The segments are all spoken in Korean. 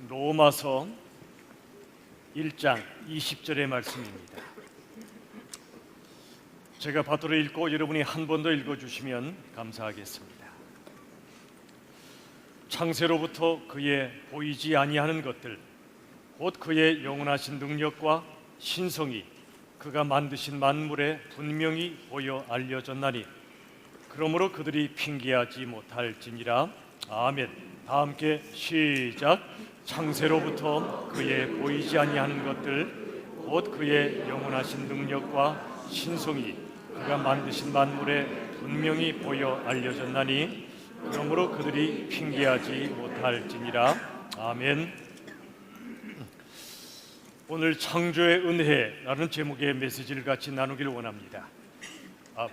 로마서 1장 20절의 말씀입니다. 제가 받들어 읽고 여러분이 한 번 더 읽어주시면 감사하겠습니다. 창세로부터 그의 보이지 아니하는 것들 곧 그의 영원하신 능력과 신성이 그가 만드신 만물에 분명히 보여 알려졌나니 그러므로 그들이 핑계하지 못할지니라. 아멘. 다 함께 시작. 창세로부터 그의 보이지 아니하는 것들 곧 그의 영원하신 능력과 신성이 그가 만드신 만물에 분명히 보여 알려졌나니 그러므로 그들이 핑계하지 못할지니라. 아멘. 오늘 창조의 은혜라는 제목의 메시지를 같이 나누기를 원합니다.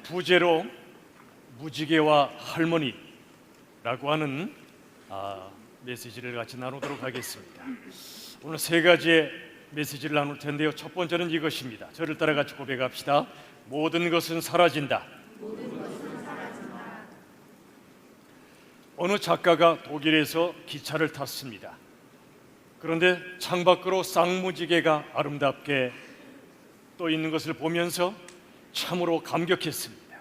부제로 무지개와 할머니라고 하는 메시지를 같이 나누도록 하겠습니다. 오늘 세 가지의 메시지를 나눌 텐데요. 첫 번째는 이것입니다. 저를 따라 같이 고백합시다. 모든 것은 사라진다. 어느 작가가 독일에서 기차를 탔습니다. 그런데 창밖으로 쌍무지개가 아름답게 떠 있는 것을 보면서 참으로 감격했습니다.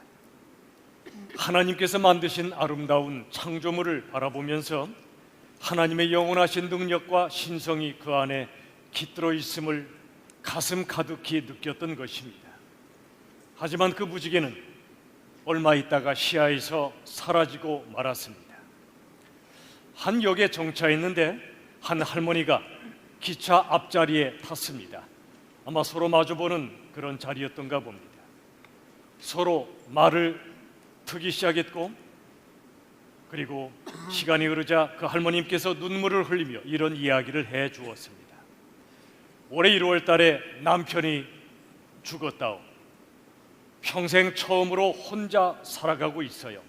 하나님께서 만드신 아름다운 창조물을 바라보면서 하나님의 영원하신 능력과 신성이 그 안에 깃들어 있음을 가슴 가득히 느꼈던 것입니다. 하지만 그 무지개는 얼마 있다가 시야에서 사라지고 말았습니다. 한 역에 정차했는데 한 할머니가 기차 앞자리에 탔습니다. 아마 서로 마주보는 그런 자리였던가 봅니다. 서로 말을 트기 시작했고, 그리고 시간이 흐르자 그 할머님께서 눈물을 흘리며 이런 이야기를 해 주었습니다. 올해 1월 달에 남편이 죽었다오. 평생 처음으로 혼자 살아가고 있어요.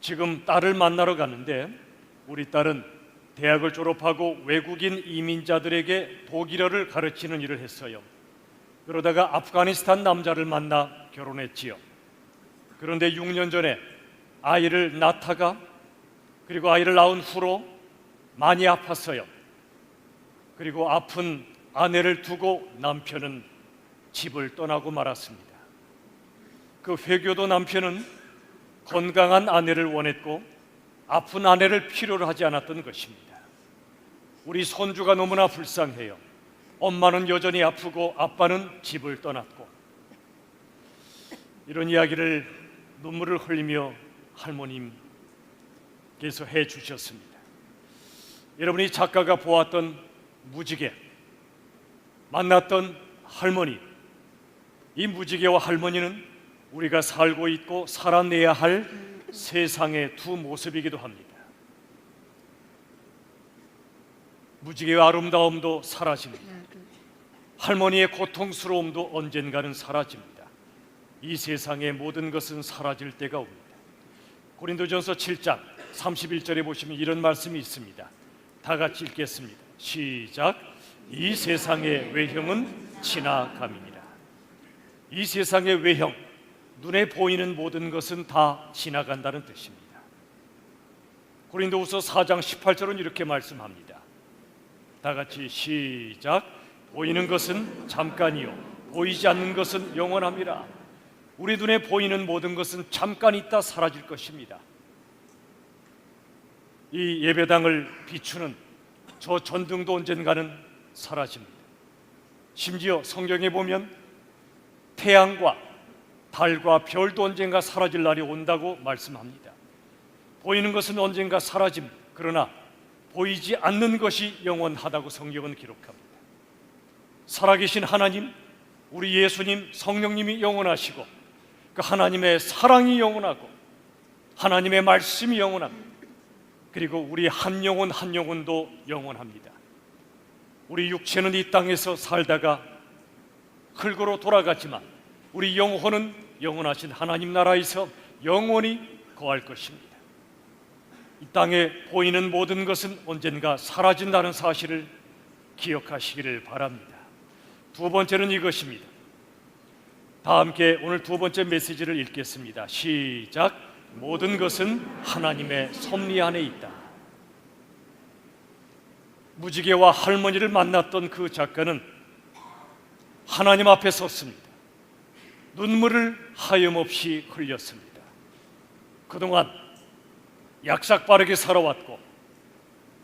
지금 딸을 만나러 가는데 우리 딸은 대학을 졸업하고 외국인 이민자들에게 독일어를 가르치는 일을 했어요. 그러다가 아프가니스탄 남자를 만나 결혼했지요. 그런데 6년 전에 아이를 낳다가 그리고 아이를 낳은 후로 많이 아팠어요. 그리고 아픈 아내를 두고 남편은 집을 떠나고 말았습니다. 그 회교도 남편은 건강한 아내를 원했고 아픈 아내를 필요로 하지 않았던 것입니다. 우리 손주가 너무나 불쌍해요. 엄마는 여전히 아프고 아빠는 집을 떠났고. 이런 이야기를 눈물을 흘리며 할머님께서 해 주셨습니다. 여러분이 작가가 보았던 무지개, 만났던 할머니, 이 무지개와 할머니는 우리가 살고 있고 살아내야 할 세상의 두 모습이기도 합니다. 무지개의 아름다움도 사라집니다. 할머니의 고통스러움도 언젠가는 사라집니다. 이 세상의 모든 것은 사라질 때가 옵니다. 고린도전서 7장 31절에 보시면 이런 말씀이 있습니다. 다 같이 읽겠습니다. 시작. 이 세상의 외형은 지나감이니라. 이 세상의 외형, 눈에 보이는 모든 것은 다 지나간다는 뜻입니다. 고린도후서 4장 18절은 이렇게 말씀합니다. 다 같이 시작. 보이는 것은 잠깐이요 보이지 않는 것은 영원함이라. 우리 눈에 보이는 모든 것은 잠깐 있다 사라질 것입니다. 이 예배당을 비추는 저 전등도 언젠가는 사라집니다. 심지어 성경에 보면 태양과 달과 별도 언젠가 사라질 날이 온다고 말씀합니다. 보이는 것은 언젠가 사라집니다. 그러나 보이지 않는 것이 영원하다고 성경은 기록합니다. 살아계신 하나님, 우리 예수님, 성령님이 영원하시고 그 하나님의 사랑이 영원하고 하나님의 말씀이 영원합니다. 그리고 우리 한 영혼 한 영혼도 영원합니다. 우리 육체는 이 땅에서 살다가 흙으로 돌아가지만 우리 영혼은 영원하신 하나님 나라에서 영원히 거할 것입니다. 이 땅에 보이는 모든 것은 언젠가 사라진다는 사실을 기억하시기를 바랍니다. 두 번째는 이것입니다. 다 함께 오늘 두 번째 메시지를 읽겠습니다. 시작. 모든 것은 하나님의 섭리 안에 있다. 무지개와 할머니를 만났던 그 작가는 하나님 앞에 섰습니다. 눈물을 하염없이 흘렸습니다. 그동안 약삭빠르게 살아왔고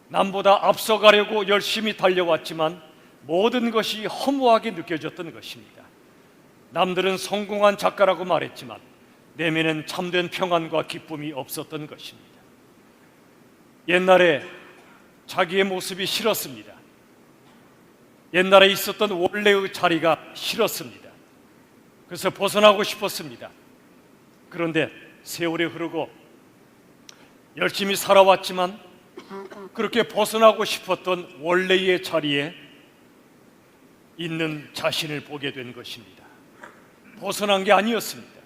남보다 앞서가려고 열심히 달려왔지만 모든 것이 허무하게 느껴졌던 것입니다. 남들은 성공한 작가라고 말했지만 내면엔 참된 평안과 기쁨이 없었던 것입니다. 옛날에 자기의 모습이 싫었습니다. 옛날에 있었던 원래의 자리가 싫었습니다. 그래서 벗어나고 싶었습니다. 그런데 세월이 흐르고 열심히 살아왔지만 그렇게 벗어나고 싶었던 원래의 자리에 있는 자신을 보게 된 것입니다. 벗어난 게 아니었습니다.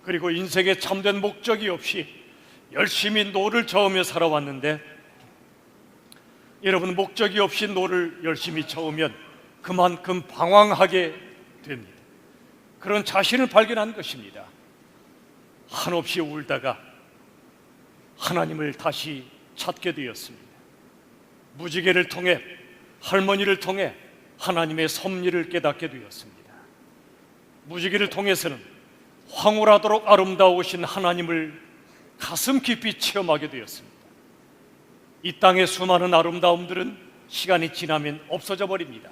그리고 인생에 참된 목적이 없이 열심히 노를 저으며 살아왔는데, 여러분, 목적이 없이 노를 열심히 저으면 그만큼 방황하게 됩니다. 그런 자신을 발견한 것입니다. 한없이 울다가 하나님을 다시 찾게 되었습니다. 무지개를 통해, 할머니를 통해 하나님의 섭리를 깨닫게 되었습니다. 무지개를 통해서는 황홀하도록 아름다우신 하나님을 가슴 깊이 체험하게 되었습니다. 이 땅의 수많은 아름다움들은 시간이 지나면 없어져 버립니다.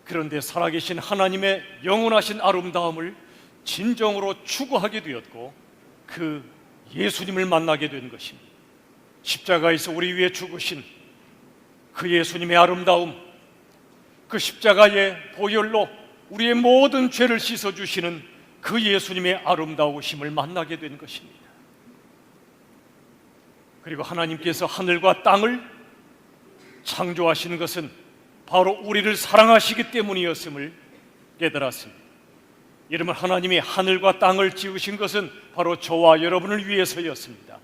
그런데 살아계신 하나님의 영원하신 아름다움을 진정으로 추구하게 되었고, 그 예수님을 만나게 된 것입니다. 십자가에서 우리 위해 죽으신 그 예수님의 아름다움, 그 십자가의 보혈로 우리의 모든 죄를 씻어주시는 그 예수님의 아름다우심을 만나게 된 것입니다. 그리고 하나님께서 하늘과 땅을 창조하신 것은 바로 우리를 사랑하시기 때문이었음을 깨달았습니다. 여러분, 하나님이 하늘과 땅을 지으신 것은 바로 저와 여러분을 위해서였습니다.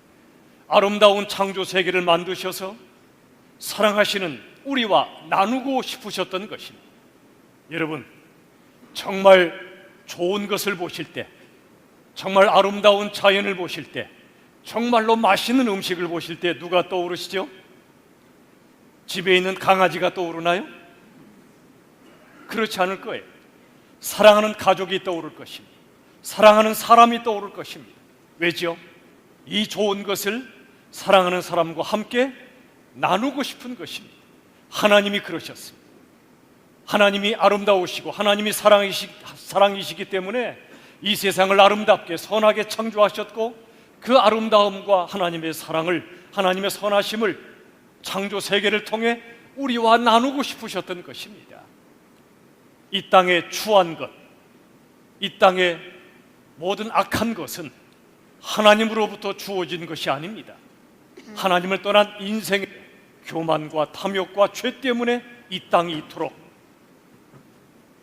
아름다운 창조 세계를 만드셔서 사랑하시는 우리와 나누고 싶으셨던 것입니다. 여러분, 정말 좋은 것을 보실 때, 정말 아름다운 자연을 보실 때, 정말로 맛있는 음식을 보실 때 누가 떠오르시죠? 집에 있는 강아지가 떠오르나요? 그렇지 않을 거예요. 사랑하는 가족이 떠오를 것입니다. 사랑하는 사람이 떠오를 것입니다. 왜죠? 이 좋은 것을 사랑하는 사람과 함께 나누고 싶은 것입니다. 하나님이 그러셨습니다. 하나님이 아름다우시고 하나님이 사랑이시기 때문에 이 세상을 아름답게 선하게 창조하셨고, 그 아름다움과 하나님의 사랑을, 하나님의 선하심을 창조 세계를 통해 우리와 나누고 싶으셨던 것입니다. 이 땅의 추한 것, 이 땅의 모든 악한 것은 하나님으로부터 주어진 것이 아닙니다. 하나님을 떠난 인생의 교만과 탐욕과 죄 때문에 이 땅이 이토록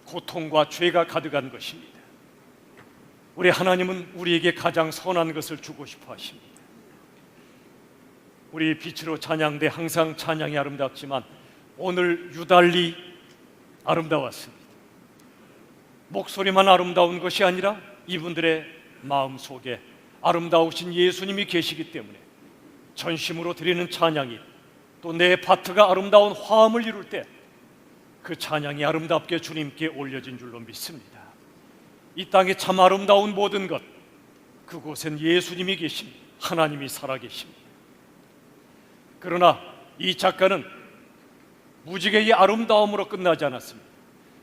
고통과 죄가 가득한 것입니다. 우리 하나님은 우리에게 가장 선한 것을 주고 싶어 하십니다. 우리 빛으로 찬양대 항상 찬양이 아름답지만 오늘 유달리 아름다웠습니다. 목소리만 아름다운 것이 아니라 이분들의 마음 속에 아름다우신 예수님이 계시기 때문에 전심으로 드리는 찬양이, 또 내 파트가 아름다운 화음을 이룰 때 그 찬양이 아름답게 주님께 올려진 줄로 믿습니다. 이 땅에 참 아름다운 모든 것, 그곳엔 예수님이 계십니다. 하나님이 살아계십니다. 그러나 이 작가는 무지개의 아름다움으로 끝나지 않았습니다.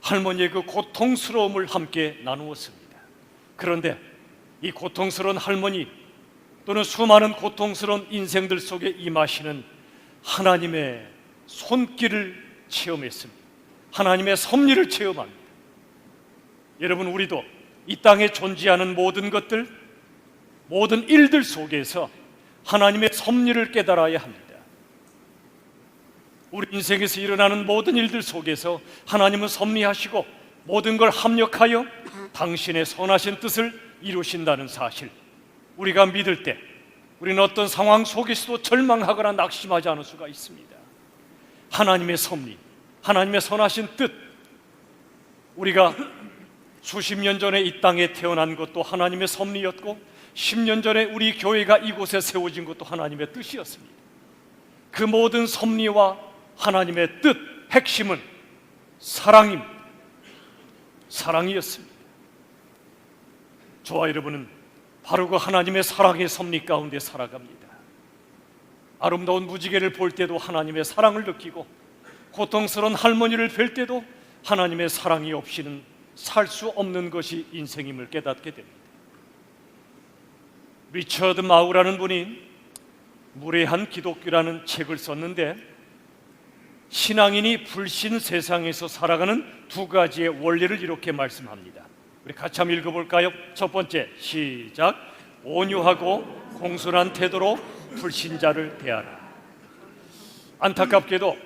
할머니의 그 고통스러움을 함께 나누었습니다. 그런데 이 고통스러운 할머니, 또는 수많은 고통스러운 인생들 속에 임하시는 하나님의 손길을 체험했습니다. 하나님의 섭리를 체험합니다. 여러분, 우리도 이 땅에 존재하는 모든 것들, 모든 일들 속에서 하나님의 섭리를 깨달아야 합니다. 우리 인생에서 일어나는 모든 일들 속에서 하나님은 섭리하시고 모든 걸 합력하여 당신의 선하신 뜻을 이루신다는 사실, 우리가 믿을 때 우리는 어떤 상황 속에서도 절망하거나 낙심하지 않을 수가 있습니다. 하나님의 섭리, 하나님의 선하신 뜻, 우리가 수십 년 전에 이 땅에 태어난 것도 하나님의 섭리였고 10년 전에 우리 교회가 이곳에 세워진 것도 하나님의 뜻이었습니다. 그 모든 섭리와 하나님의 뜻, 핵심은 사랑입니다. 사랑이었습니다. 저와 여러분은 바로 그 하나님의 사랑의 섭리 가운데 살아갑니다. 아름다운 무지개를 볼 때도 하나님의 사랑을 느끼고, 고통스러운 할머니를 뵐 때도 하나님의 사랑이 없이는 살 수 없는 것이 인생임을 깨닫게 됩니다. 리처드 마우라는 분이 무례한 기독교라는 책을 썼는데, 신앙인이 불신 세상에서 살아가는 두 가지의 원리를 이렇게 말씀합니다. 우리 같이 한번 읽어볼까요? 첫 번째, 시작. 온유하고 공손한 태도로 불신자를 대하라. 안타깝게도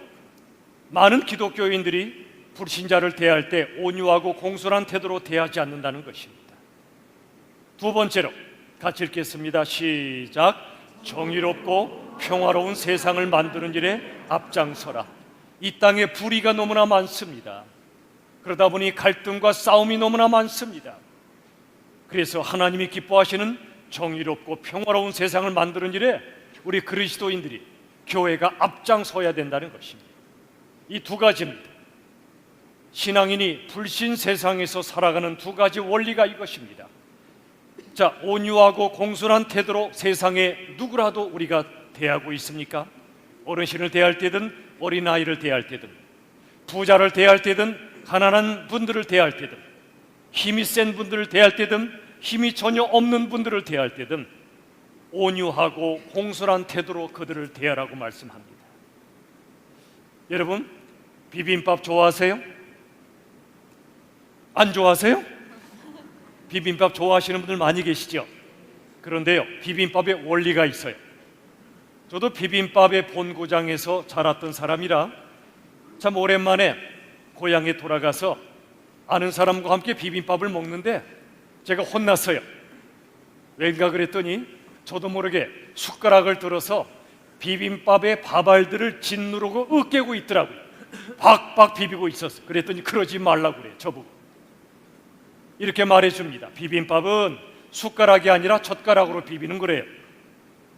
많은 기독교인들이 불신자를 대할 때 온유하고 공손한 태도로 대하지 않는다는 것입니다. 두 번째로 같이 읽겠습니다. 시작. 정의롭고 평화로운 세상을 만드는 일에 앞장서라. 이 땅에 불의가 너무나 많습니다. 그러다 보니 갈등과 싸움이 너무나 많습니다. 그래서 하나님이 기뻐하시는 정의롭고 평화로운 세상을 만드는 일에 우리 그리스도인들이, 교회가 앞장서야 된다는 것입니다. 이 두 가지입니다. 신앙인이 불신 세상에서 살아가는 두 가지 원리가 이것입니다. 자, 온유하고 공손한 태도로 세상에 누구라도 우리가 대하고 있습니까? 어르신을 대할 때든 어린아이를 대할 때든, 부자를 대할 때든 가난한 분들을 대할 때든, 힘이 센 분들을 대할 때든 힘이 전혀 없는 분들을 대할 때든 온유하고 공손한 태도로 그들을 대하라고 말씀합니다. 여러분, 비빔밥 좋아하세요? 안 좋아하세요? 비빔밥 좋아하시는 분들 많이 계시죠? 그런데요, 비빔밥의 원리가 있어요. 저도 비빔밥의 본고장에서 자랐던 사람이라 참 오랜만에 고향에 돌아가서 아는 사람과 함께 비빔밥을 먹는데 제가 혼났어요. 왜인가 그랬더니 저도 모르게 숟가락을 들어서 비빔밥의 밥알들을 짓누르고 으깨고 있더라고요. 박박 비비고 있었어요. 그랬더니 그러지 말라고 그래요, 저보고. 이렇게 말해줍니다. 비빔밥은 숟가락이 아니라 젓가락으로 비비는 거래요.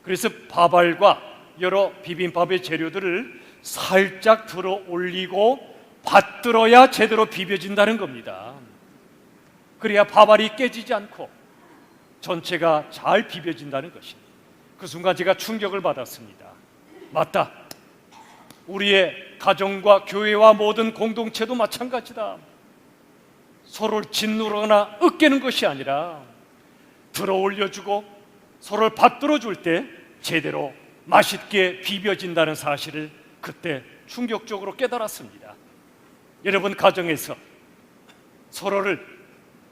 그래서 밥알과 여러 비빔밥의 재료들을 살짝 들어 올리고 받들어야 제대로 비벼진다는 겁니다. 그래야 밥알이 깨지지 않고 전체가 잘 비벼진다는 것입니다. 그 순간 제가 충격을 받았습니다. 맞다. 우리의 가정과 교회와 모든 공동체도 마찬가지다. 서로를 짓누르거나 으깨는 것이 아니라 들어 올려주고 서로를 받들어 줄 때 제대로 맛있게 비벼진다는 사실을 그때 충격적으로 깨달았습니다. 여러분 가정에서 서로를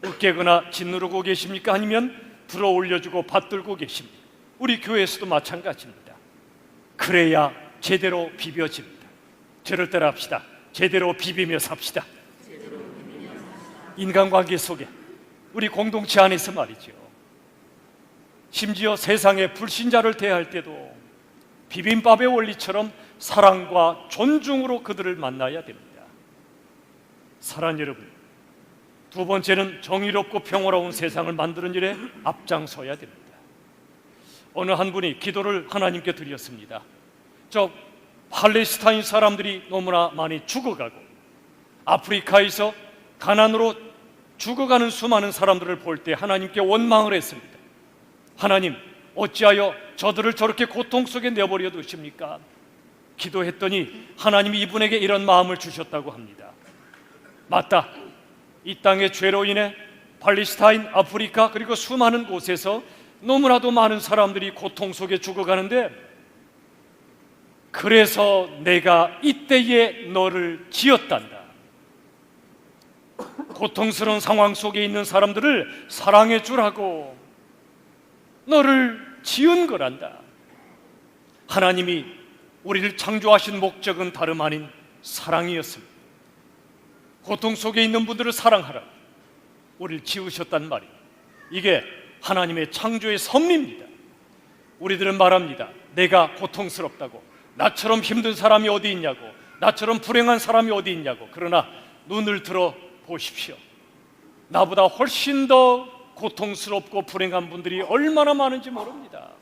으깨거나 짓누르고 계십니까? 아니면 들어 올려주고 받들고 계십니까? 우리 교회에서도 마찬가지입니다. 그래야 제대로 비벼집니다. 저를 따라합시다. 제대로 비비며 삽시다. 인간관계 속에, 우리 공동체 안에서 말이죠. 심지어 세상의 불신자를 대할 때도 비빔밥의 원리처럼 사랑과 존중으로 그들을 만나야 됩니다. 사랑하는 여러분, 두 번째는 정의롭고 평화로운 세상을 만드는 일에 앞장서야 됩니다. 어느 한 분이 기도를 하나님께 드렸습니다. 저 팔레스타인 사람들이 너무나 많이 죽어가고 아프리카에서 가난으로 죽어가는 수많은 사람들을 볼 때 하나님께 원망을 했습니다. 하나님, 어찌하여 저들을 저렇게 고통 속에 내버려 두십니까? 기도했더니 하나님이 이분에게 이런 마음을 주셨다고 합니다. 맞다. 이 땅의 죄로 인해 팔레스타인, 아프리카 그리고 수많은 곳에서 너무나도 많은 사람들이 고통 속에 죽어가는데, 그래서 내가 이때에 너를 지었단다. 고통스러운 상황 속에 있는 사람들을 사랑해 주라고 너를 지은 거란다. 하나님이 우리를 창조하신 목적은 다름 아닌 사랑이었습니다. 고통 속에 있는 분들을 사랑하라. 우리를 지으셨단 말이에요. 이게 하나님의 창조의 섭리입니다. 우리들은 말합니다. 내가 고통스럽다고. 나처럼 힘든 사람이 어디 있냐고. 나처럼 불행한 사람이 어디 있냐고. 그러나 눈을 들어 보십시오. 나보다 훨씬 더 고통스럽고 불행한 분들이 얼마나 많은지 모릅니다.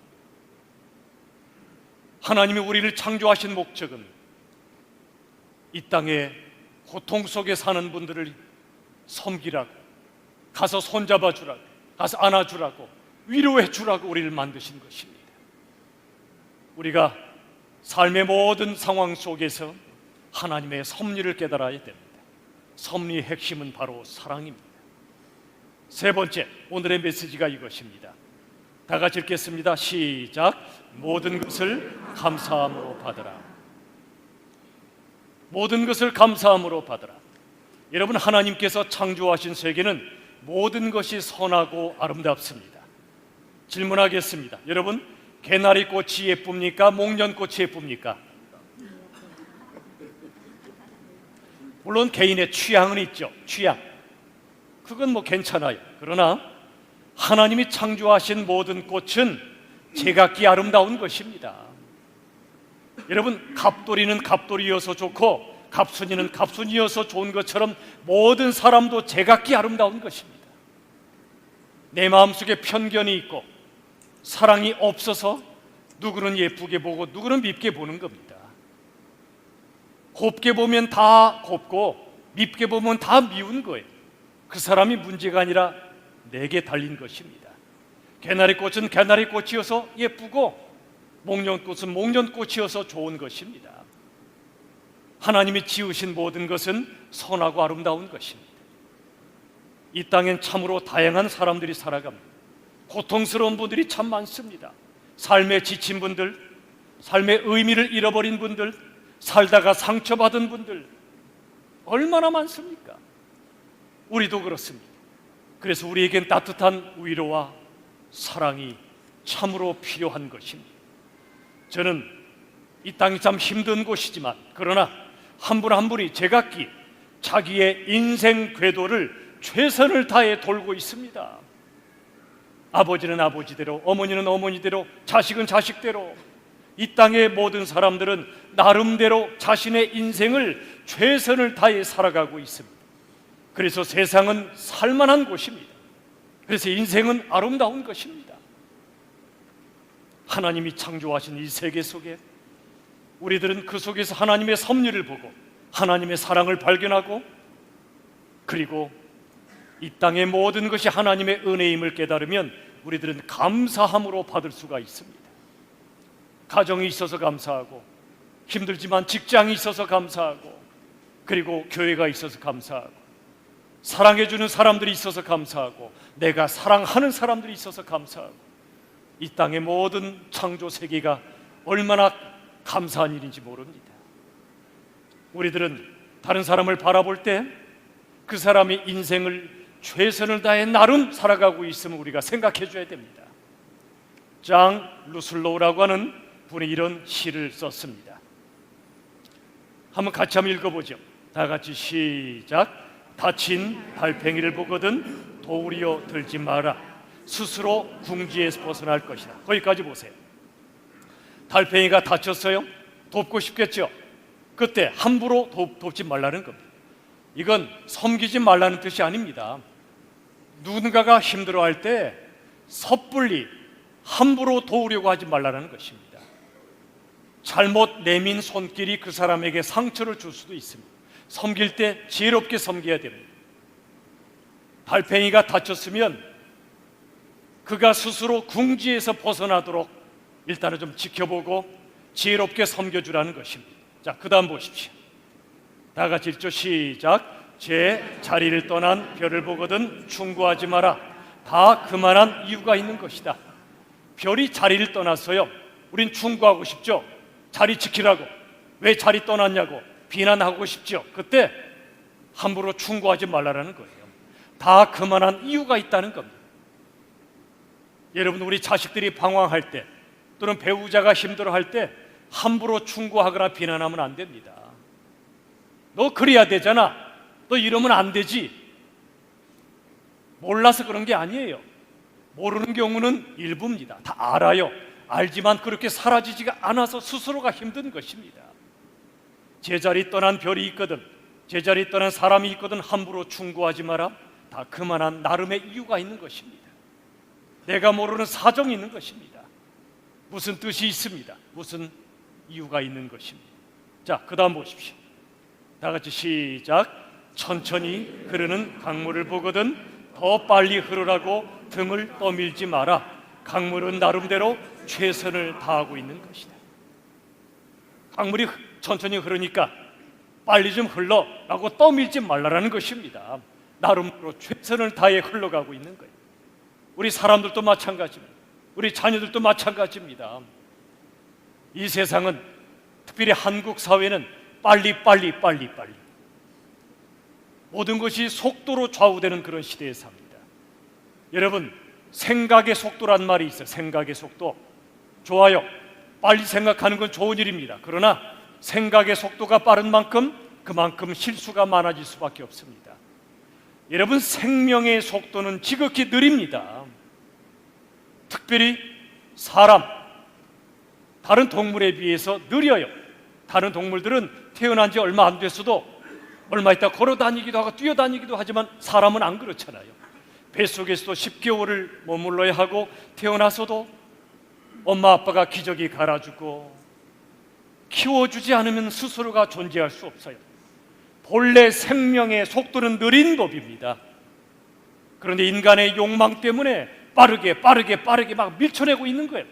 하나님이 우리를 창조하신 목적은 이 땅에 고통 속에 사는 분들을 섬기라고, 가서 손잡아 주라고, 가서 안아주라고, 위로해 주라고 우리를 만드신 것입니다. 우리가 삶의 모든 상황 속에서 하나님의 섭리를 깨달아야 됩니다. 섭리의 핵심은 바로 사랑입니다. 세 번째, 오늘의 메시지가 이것입니다. 다 같이 읽겠습니다. 시작. 모든 것을 감사함으로 받으라. 모든 것을 감사함으로 받으라. 여러분, 하나님께서 창조하신 세계는 모든 것이 선하고 아름답습니다. 질문하겠습니다. 여러분, 개나리꽃이 예쁩니까? 목련꽃이 예쁩니까? 물론 개인의 취향은 있죠. 취향. 그건 뭐 괜찮아요. 그러나 하나님이 창조하신 모든 꽃은 제각기 아름다운 것입니다. 여러분, 갑돌이는 갑돌이여서 좋고 갑순이는 갑순이여서 좋은 것처럼 모든 사람도 제각기 아름다운 것입니다. 내 마음속에 편견이 있고 사랑이 없어서 누구는 예쁘게 보고 누구는 밉게 보는 겁니다. 곱게 보면 다 곱고 밉게 보면 다 미운 거예요. 그 사람이 문제가 아니라 내게 달린 것입니다. 개나리꽃은 개나리꽃이어서 예쁘고 목련꽃은 목련꽃이어서 좋은 것입니다. 하나님이 지으신 모든 것은 선하고 아름다운 것입니다. 이 땅엔 참으로 다양한 사람들이 살아갑니다. 고통스러운 분들이 참 많습니다. 삶에 지친 분들, 삶의 의미를 잃어버린 분들, 살다가 상처받은 분들 얼마나 많습니까? 우리도 그렇습니다. 그래서 우리에겐 따뜻한 위로와 사랑이 참으로 필요한 것입니다. 저는 이 땅이 참 힘든 곳이지만 그러나 한 분 한 분이 제각기 자기의 인생 궤도를 최선을 다해 돌고 있습니다. 아버지는 아버지대로, 어머니는 어머니대로, 자식은 자식대로, 이 땅의 모든 사람들은 나름대로 자신의 인생을 최선을 다해 살아가고 있습니다. 그래서 세상은 살만한 곳입니다. 그래서 인생은 아름다운 것입니다. 하나님이 창조하신 이 세계 속에 우리들은 그 속에서 하나님의 섭리를 보고 하나님의 사랑을 발견하고 그리고 이 땅의 모든 것이 하나님의 은혜임을 깨달으면 우리들은 감사함으로 받을 수가 있습니다. 가정이 있어서 감사하고, 힘들지만 직장이 있어서 감사하고, 그리고 교회가 있어서 감사하고, 사랑해주는 사람들이 있어서 감사하고, 내가 사랑하는 사람들이 있어서 감사하고, 이 땅의 모든 창조 세계가 얼마나 감사한 일인지 모릅니다. 우리들은 다른 사람을 바라볼 때 그 사람이 인생을 최선을 다해 나름 살아가고 있음을 우리가 생각해 줘야 됩니다. 장 루슬로우라고 하는 분이 이런 시를 썼습니다. 한번 읽어보죠. 다 같이 시작. 다친 달팽이를 보거든 도우려 들지 마라. 스스로 궁지에서 벗어날 것이다. 거기까지 보세요. 달팽이가 다쳤어요. 돕고 싶겠죠. 그때 함부로 돕지 말라는 겁니다. 이건 섬기지 말라는 뜻이 아닙니다. 누군가가 힘들어할 때 섣불리 함부로 도우려고 하지 말라는 것입니다. 잘못 내민 손길이 그 사람에게 상처를 줄 수도 있습니다. 섬길 때 지혜롭게 섬겨야 됩니다. 달팽이가 다쳤으면 그가 스스로 궁지에서 벗어나도록 일단은 좀 지켜보고 지혜롭게 섬겨주라는 것입니다. 자, 그 다음 보십시오. 다 같이 읽죠. 시작. 제 자리를 떠난 별을 보거든 충고하지 마라. 다 그만한 이유가 있는 것이다. 별이 자리를 떠났어요. 우린 충고하고 싶죠. 자리 지키라고. 왜 자리 떠났냐고 비난하고 싶죠. 그때 함부로 충고하지 말라는 거예요. 다 그만한 이유가 있다는 겁니다. 여러분, 우리 자식들이 방황할 때 또는 배우자가 힘들어할 때 함부로 충고하거나 비난하면 안 됩니다. 너 그래야 되잖아. 너 이러면 안 되지. 몰라서 그런 게 아니에요. 모르는 경우는 일부입니다. 다 알아요. 알지만 그렇게 사라지지가 않아서 스스로가 힘든 것입니다. 제자리 떠난 별이 있거든, 제자리 떠난 사람이 있거든 함부로 충고하지 마라. 다 그만한 나름의 이유가 있는 것입니다. 내가 모르는 사정이 있는 것입니다. 무슨 뜻이 있습니다. 무슨 이유가 있는 것입니다. 자, 그 다음 보십시오. 다 같이 시작. 천천히 흐르는 강물을 보거든 더 빨리 흐르라고 등을 떠밀지 마라. 강물은 나름대로 최선을 다하고 있는 것이다. 강물이 천천히 흐르니까 빨리 좀 흘러라고 떠밀지 말라라는 것입니다. 나름대로 최선을 다해 흘러가고 있는 거예요. 우리 사람들도 마찬가지입니다. 우리 자녀들도 마찬가지입니다. 이 세상은, 특별히 한국 사회는 빨리 모든 것이 속도로 좌우되는 그런 시대에 삽니다. 여러분, 생각의 속도란 말이 있어요. 생각의 속도. 좋아요. 빨리 생각하는 건 좋은 일입니다. 그러나 생각의 속도가 빠른 만큼 그만큼 실수가 많아질 수밖에 없습니다. 여러분, 생명의 속도는 지극히 느립니다. 특별히 사람, 다른 동물에 비해서 느려요. 다른 동물들은 태어난 지 얼마 안 됐어도 얼마 있다 걸어 다니기도 하고 뛰어다니기도 하지만 사람은 안 그렇잖아요. 뱃속에서도 10개월을 머물러야 하고 태어나서도 엄마 아빠가 기저귀 갈아주고 키워주지 않으면 스스로가 존재할 수 없어요. 본래 생명의 속도는 느린 법입니다. 그런데 인간의 욕망 때문에 빠르게 막 밀쳐내고 있는 거예요.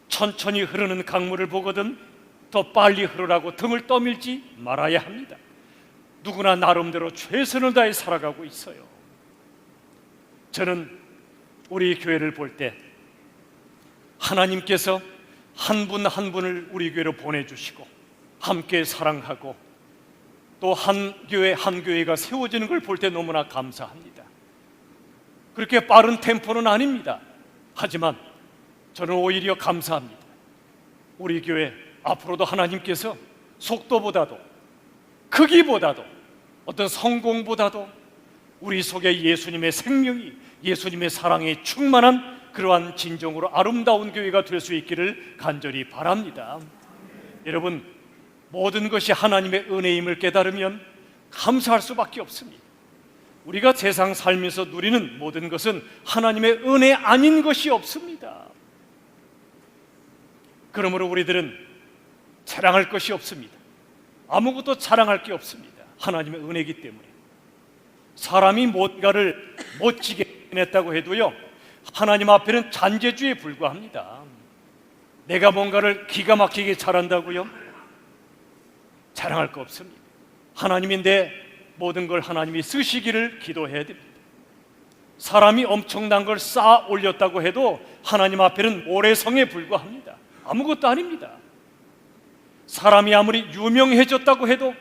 천천히 흐르는 강물을 보거든 더 빨리 흐르라고 등을 떠밀지 말아야 합니다. 누구나 나름대로 최선을 다해 살아가고 있어요. 저는 우리 교회를 볼 때 하나님께서 한 분 한 분을 우리 교회로 보내주시고 함께 사랑하고 또 한 교회가 세워지는 걸 볼 때 너무나 감사합니다. 그렇게 빠른 템포는 아닙니다. 하지만 저는 오히려 감사합니다. 우리 교회 앞으로도 하나님께서 속도보다도 크기보다도 어떤 성공보다도 우리 속에 예수님의 생명이, 예수님의 사랑이 충만한 그러한 진정으로 아름다운 교회가 될 수 있기를 간절히 바랍니다. 여러분, 모든 것이 하나님의 은혜임을 깨달으면 감사할 수밖에 없습니다. 우리가 세상 살면서 누리는 모든 것은 하나님의 은혜 아닌 것이 없습니다. 그러므로 우리들은 자랑할 것이 없습니다. 아무것도 자랑할 게 없습니다. 하나님의 은혜이기 때문에. 사람이 뭔가를 멋지게 해냈다고 해도요, 하나님 앞에는 잔재주에 불과합니다. 내가 뭔가를 기가 막히게 잘한다고요? 자랑할 거 없습니다. 하나님이 내 모든 걸 하나님이 쓰시기를 기도해야 됩니다. 사람이 엄청난 걸 쌓아 올렸다고 해도 하나님 앞에는 모래성에 불과합니다. 아무것도 아닙니다. 사람이 아무리 유명해졌다고 해도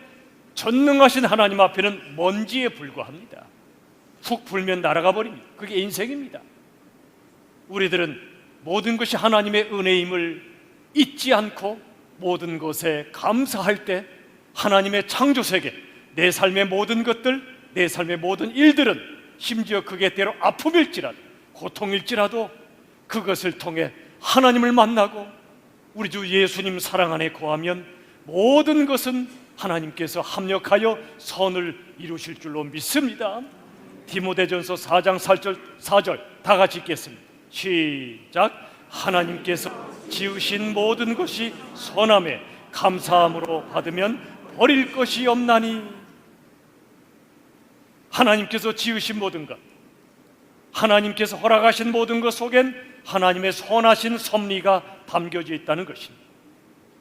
전능하신 하나님 앞에는 먼지에 불과합니다. 훅 불면 날아가 버립니다. 그게 인생입니다. 우리들은 모든 것이 하나님의 은혜임을 잊지 않고 모든 것에 감사할 때 하나님의 창조세계, 내 삶의 모든 것들, 내 삶의 모든 일들은 심지어 그게 때로 아픔일지라도 고통일지라도 그것을 통해 하나님을 만나고 우리 주 예수님 사랑 안에 거하면 모든 것은 하나님께서 합력하여 선을 이루실 줄로 믿습니다. 디모데전서 4장 4절 다 같이 읽겠습니다. 시작. 하나님께서 지으신 모든 것이 선함에 감사함으로 받으면 버릴 것이 없나니. 하나님께서 지으신 모든 것, 하나님께서 허락하신 모든 것 속엔 하나님의 선하신 섭리가 담겨져 있다는 것입니다.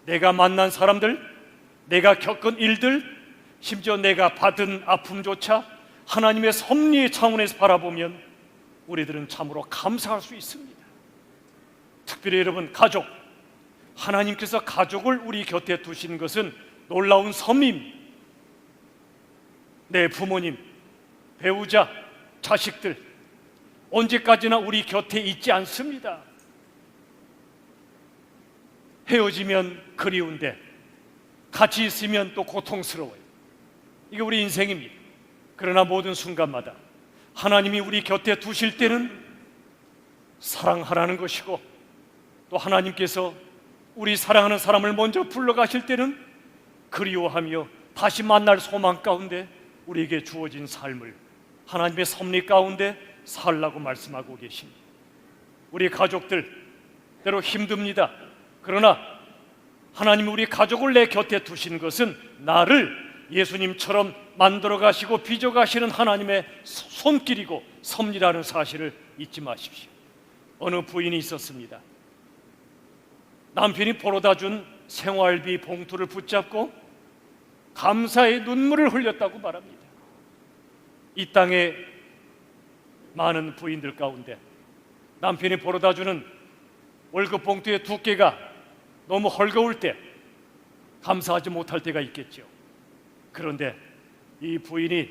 내가 만난 사람들, 내가 겪은 일들, 심지어 내가 받은 아픔조차 하나님의 섭리의 차원에서 바라보면 우리들은 참으로 감사할 수 있습니다. 특별히 여러분, 가족, 하나님께서 가족을 우리 곁에 두신 것은 놀라운 섭리입니다. 내 부모님, 배우자, 자식들 언제까지나 우리 곁에 있지 않습니다. 헤어지면 그리운데 같이 있으면 또 고통스러워요. 이게 우리 인생입니다. 그러나 모든 순간마다 하나님이 우리 곁에 두실 때는 사랑하라는 것이고, 또 하나님께서 우리 사랑하는 사람을 먼저 불러가실 때는 그리워하며 다시 만날 소망 가운데 우리에게 주어진 삶을 하나님의 섭리 가운데 살라고 말씀하고 계십니다. 우리 가족들 때로 힘듭니다. 그러나 하나님이 우리 가족을 내 곁에 두신 것은 나를 예수님처럼 만들어 가시고 빚어 가시는 하나님의 손길이고 섭리라는 사실을 잊지 마십시오. 어느 부인이 있었습니다. 남편이 벌어다 준 생활비 봉투를 붙잡고 감사의 눈물을 흘렸다고 말합니다. 이 땅에 많은 부인들 가운데 남편이 벌어다 주는 월급 봉투의 두께가 너무 헐거울 때 감사하지 못할 때가 있겠죠. 그런데 이 부인이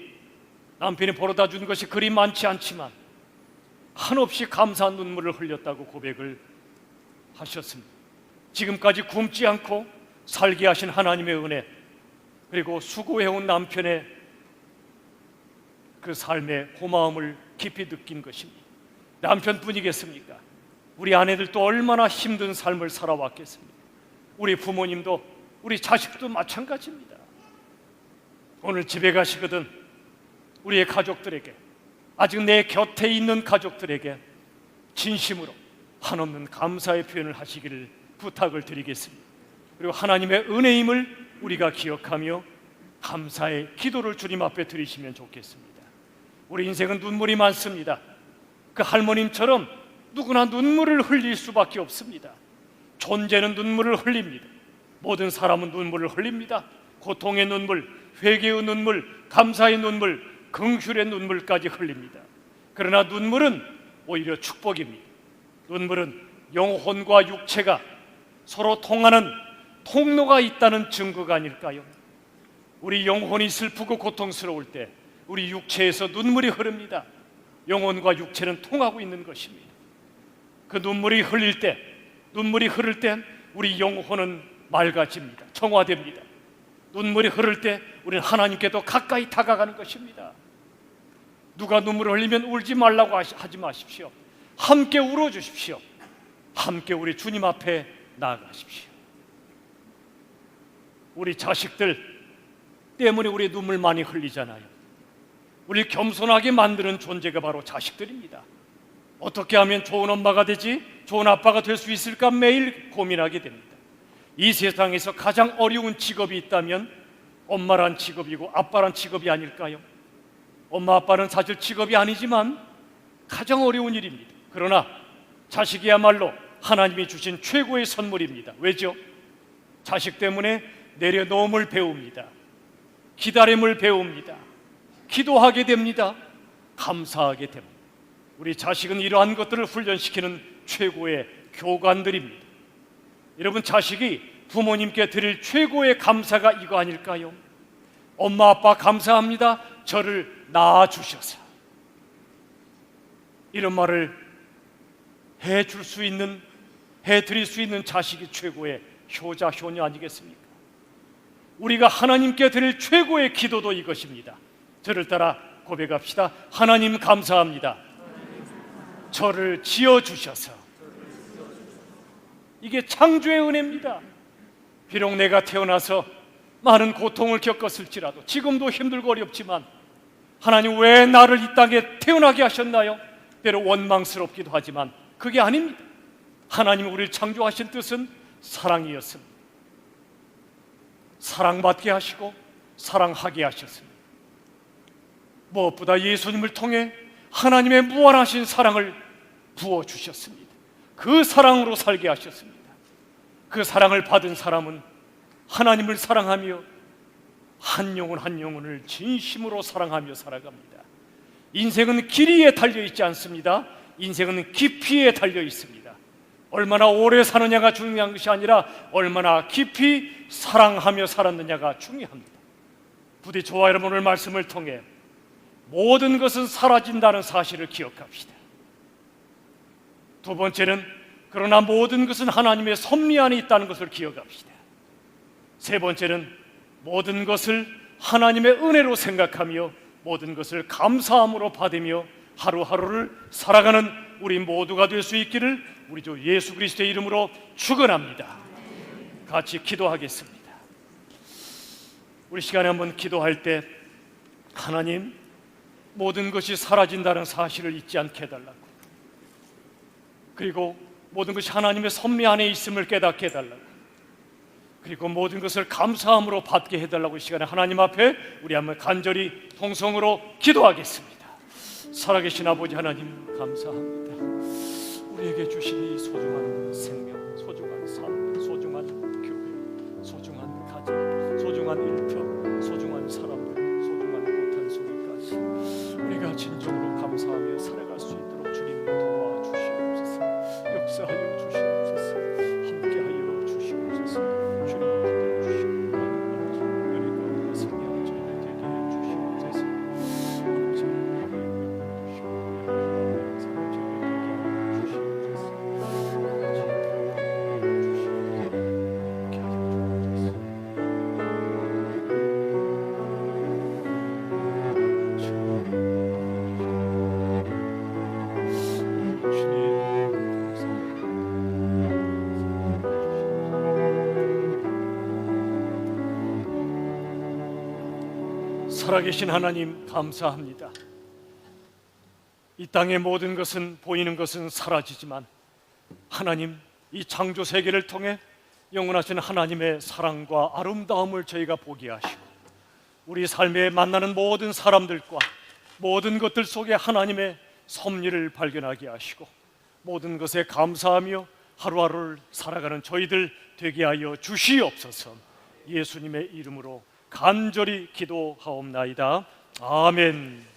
남편이 벌어다 준 것이 그리 많지 않지만 한없이 감사한 눈물을 흘렸다고 고백을 하셨습니다. 지금까지 굶지 않고 살게 하신 하나님의 은혜, 그리고 수고해온 남편의 그 삶의 고마움을 깊이 느낀 것입니다. 남편뿐이겠습니까? 우리 아내들도 얼마나 힘든 삶을 살아왔겠습니까? 우리 부모님도, 우리 자식도 마찬가지입니다. 오늘 집에 가시거든 우리의 가족들에게, 아직 내 곁에 있는 가족들에게 진심으로 한없는 감사의 표현을 하시기를 부탁을 드리겠습니다. 그리고 하나님의 은혜임을 우리가 기억하며 감사의 기도를 주님 앞에 드리시면 좋겠습니다. 우리 인생은 눈물이 많습니다. 그 할머님처럼 누구나 눈물을 흘릴 수밖에 없습니다. 존재는 눈물을 흘립니다. 모든 사람은 눈물을 흘립니다. 고통의 눈물, 회개의 눈물, 감사의 눈물, 긍휼의 눈물까지 흘립니다. 그러나 눈물은 오히려 축복입니다. 눈물은 영혼과 육체가 서로 통하는 통로가 있다는 증거가 아닐까요? 우리 영혼이 슬프고 고통스러울 때 우리 육체에서 눈물이 흐릅니다. 영혼과 육체는 통하고 있는 것입니다. 그 눈물이 흐를 때 우리 영혼은 맑아집니다. 정화됩니다. 눈물이 흐를 때 우리는 하나님께 더 가까이 다가가는 것입니다. 누가 눈물을 흘리면 울지 말라고 하지 마십시오. 함께 울어주십시오. 함께 우리 주님 앞에 나아가십시오. 우리 자식들 때문에 우리 눈물 많이 흘리잖아요. 우리 겸손하게 만드는 존재가 바로 자식들입니다. 어떻게 하면 좋은 엄마가 되지, 좋은 아빠가 될 수 있을까 매일 고민하게 됩니다. 이 세상에서 가장 어려운 직업이 있다면 엄마란 직업이고 아빠란 직업이 아닐까요? 엄마 아빠는 사실 직업이 아니지만 가장 어려운 일입니다. 그러나 자식이야말로 하나님이 주신 최고의 선물입니다. 왜죠? 자식 때문에 내려놓음을 배웁니다. 기다림을 배웁니다. 기도하게 됩니다. 감사하게 됩니다. 우리 자식은 이러한 것들을 훈련시키는 최고의 교관들입니다. 여러분, 자식이 부모님께 드릴 최고의 감사가 이거 아닐까요? 엄마 아빠 감사합니다. 저를 낳아주셔서. 이런 말을 해줄 수 있는, 해드릴 수 있는 자식이 최고의 효자 효녀 아니겠습니까? 우리가 하나님께 드릴 최고의 기도도 이것입니다. 저를 따라 고백합시다. 하나님 감사합니다. 저를 지어주셔서. 이게 창조의 은혜입니다. 비록 내가 태어나서 많은 고통을 겪었을지라도, 지금도 힘들고 어렵지만 하나님 왜 나를 이 땅에 태어나게 하셨나요? 때로 원망스럽기도 하지만 그게 아닙니다. 하나님이 우리를 창조하신 뜻은 사랑이었습니다. 사랑받게 하시고 사랑하게 하셨습니다. 무엇보다 예수님을 통해 하나님의 무한하신 사랑을 부어주셨습니다. 그 사랑으로 살게 하셨습니다. 그 사랑을 받은 사람은 하나님을 사랑하며 한 영혼 한 영혼을 진심으로 사랑하며 살아갑니다. 인생은 길이에 달려있지 않습니다. 인생은 깊이에 달려있습니다. 얼마나 오래 사느냐가 중요한 것이 아니라 얼마나 깊이 사랑하며 살았느냐가 중요합니다. 부디 저와 여러분 오늘 말씀을 통해 모든 것은 사라진다는 사실을 기억합시다. 두 번째는 그러나 모든 것은 하나님의 섭리 안에 있다는 것을 기억합시다. 세 번째는 모든 것을 하나님의 은혜로 생각하며 모든 것을 감사함으로 받으며 하루하루를 살아가는 우리 모두가 될 수 있기를 우리 주 예수 그리스도의 이름으로 축원합니다. 같이 기도하겠습니다. 우리 시간에 한번 기도할 때 하나님, 모든 것이 사라진다는 사실을 잊지 않게 해달라고, 그리고 모든 것이 하나님의 섭리 안에 있음을 깨닫게 해달라고, 그리고 모든 것을 감사함으로 받게 해달라고 이 시간에 하나님 앞에 우리 한번 간절히 통성으로 기도하겠습니다. 살아계신 아버지 하나님 감사합니다. 우리에게 주신 이 소중한 생명, 소중한 삶, 소중한 교회, 소중한 가정, 소중한 일터, 소중한 사람들, 소중한 꽃한 송이까지 우리가 진정으로 감사하며 살아갈 수 있도록 주님 도와주시옵소서. 역사하여 주시옵소서. 함께하여 주시옵소서. 주님 붙들어주시고 은혜 가운데 승리하는 저희들 되게 해주시옵소서. 아버지 살아계신 하나님 감사합니다. 이 땅의 모든 것은 보이는 것은 사라지지만 하나님 이 창조 세계를 통해 영원하신 하나님의 사랑과 아름다움을 저희가 보게 하시고 우리 삶에 만나는 모든 사람들과 모든 것들 속에 하나님의 섭리를 발견하게 하시고 모든 것에 감사하며 하루하루를 살아가는 저희들 되게 하여 주시옵소서. 예수님의 이름으로 간절히 기도하옵나이다. 아멘.